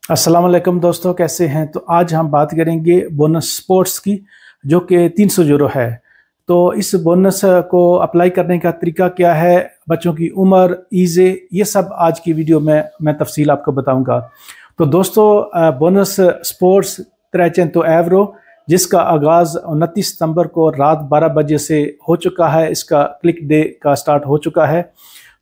अस्सलाम वालेकुम दोस्तों, कैसे हैं। तो आज हम बात करेंगे बोनस स्पोर्ट्स की, जो कि 300 यूरो है। तो इस बोनस को अप्लाई करने का तरीका क्या है, बच्चों की उम्र, ईज़े, ये सब आज की वीडियो में मैं तफसील आपको बताऊंगा। तो दोस्तों, बोनस स्पोर्ट्स 300 एवरो, जिसका आगाज़ 29 सितंबर को रात 12 बजे से हो चुका है। इसका क्लिक डे का स्टार्ट हो चुका है।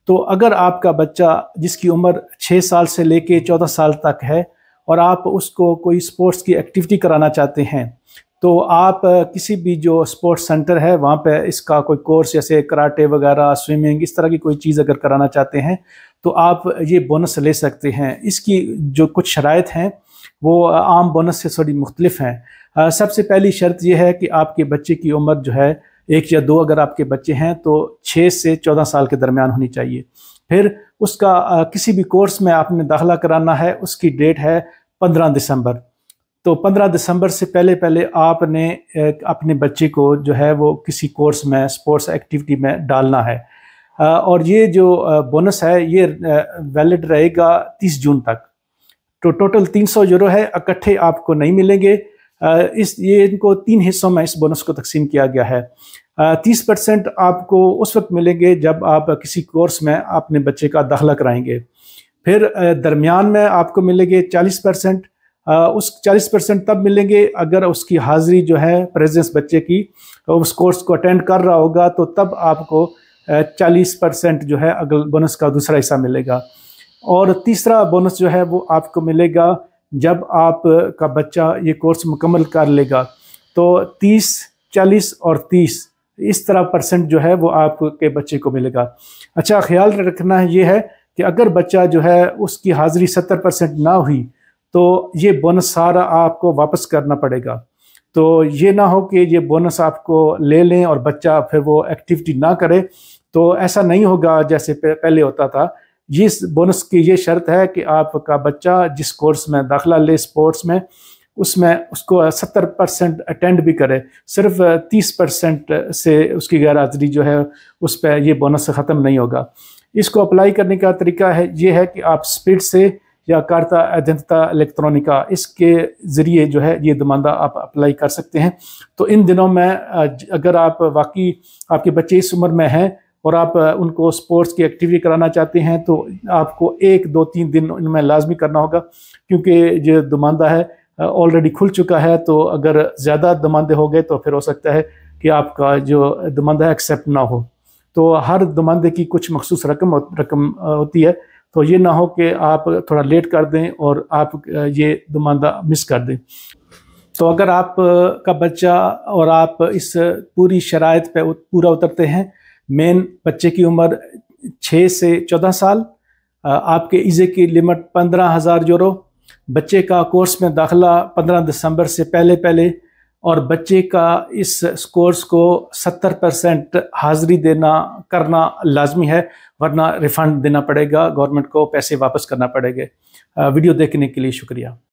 तो अगर आपका बच्चा जिसकी उम्र 6 साल से लेके 14 साल तक है और आप उसको कोई स्पोर्ट्स की एक्टिविटी कराना चाहते हैं, तो आप किसी भी जो स्पोर्ट्स सेंटर है वहाँ पे इसका कोई कोर्स जैसे कराटे वगैरह, स्विमिंग, इस तरह की कोई चीज़ अगर कराना चाहते हैं तो आप ये बोनस ले सकते हैं। इसकी जो कुछ शराइत हैं वो आम बोनस से थोड़ी मुख्तलिफ हैं। सबसे पहली शर्त यह है कि आपके बच्चे की उम्र जो है, एक या दो अगर आपके बच्चे हैं तो 6 से 14 साल के दरमियान होनी चाहिए। फिर उसका किसी भी कोर्स में आपने दाखिला कराना है, उसकी डेट है 15 दिसंबर। तो 15 दिसंबर से पहले पहले आपने अपने बच्चे को जो है वो किसी कोर्स में, स्पोर्ट्स एक्टिविटी में डालना है। और ये जो बोनस है ये वैलिड रहेगा 30 जून तक। तो टोटल 300 यूरो है, इकट्ठे आपको नहीं मिलेंगे। ये इनको 3 हिस्सों में इस बोनस को तकसीम किया गया है। 30% आपको उस वक्त मिलेंगे जब आप किसी कोर्स में अपने बच्चे का दाखिला कराएंगे। फिर दरमियान में आपको मिलेंगे 40%। उस 40% तब मिलेंगे अगर उसकी हाज़िरी जो है, प्रेजेंस बच्चे की, उस कोर्स को अटेंड कर रहा होगा, तो तब आपको 40% जो है अगल बोनस का दूसरा हिस्सा मिलेगा। और तीसरा बोनस जो है वो आपको मिलेगा जब आप का बच्चा ये कोर्स मुकम्मल कर लेगा। तो 30, 40 और 30 इस तरह परसेंट जो है वो आपके बच्चे को मिलेगा। अच्छा, ख्याल रखना है ये है कि अगर बच्चा जो है उसकी हाज़िरी 70% ना हुई तो ये बोनस सारा आपको वापस करना पड़ेगा। तो ये ना हो कि ये बोनस आपको ले लें और बच्चा फिर वो एक्टिविटी ना करे, तो ऐसा नहीं होगा जैसे पहले होता था। ये बोनस की ये शर्त है कि आपका बच्चा जिस कोर्स में दाखिला ले स्पोर्ट्स में, उसमें उसको 70% अटेंड भी करे, सिर्फ 30% से उसकी गैर हाज़िरी जो है उस पर ये बोनस ख़त्म नहीं होगा। इसको अप्लाई करने का तरीका है ये है कि आप स्पीड से या कार्ता एजेंटा इलेक्ट्रॉनिका, इसके ज़रिए जो है ये दमानदा आप अप्लाई कर सकते हैं। तो इन दिनों में अगर आप वाकई आपके बच्चे इस उम्र में हैं और आप उनको स्पोर्ट्स की एक्टिविटी कराना चाहते हैं, तो आपको 1, 2, 3 दिन इनमें लाजमी करना होगा, क्योंकि जो दमानदा है ऑलरेडी खुल चुका है। तो अगर ज़्यादा दमानदे हो गए तो फिर हो सकता है कि आपका जो दमानदा है एक्सेप्ट ना हो। तो हर दमानदे की कुछ मखसूस रकम होती है, तो ये ना हो कि आप थोड़ा लेट कर दें और आप ये दमानदा मिस कर दें। तो अगर आप का बच्चा और आप इस पूरी शराइत पे पूरा उतरते हैं, मेन बच्चे की उम्र 6 से 14 साल, आपके ईज़े की लिमिट 15,000 यूरो, बच्चे का कोर्स में दाखिला 15 दिसंबर से पहले पहले, और बच्चे का इस कोर्स को 70% हाज़िरी करना लाजमी है, वरना रिफ़ंड देना पड़ेगा, गवर्नमेंट को पैसे वापस करना पड़ेगा। वीडियो देखने के लिए शुक्रिया।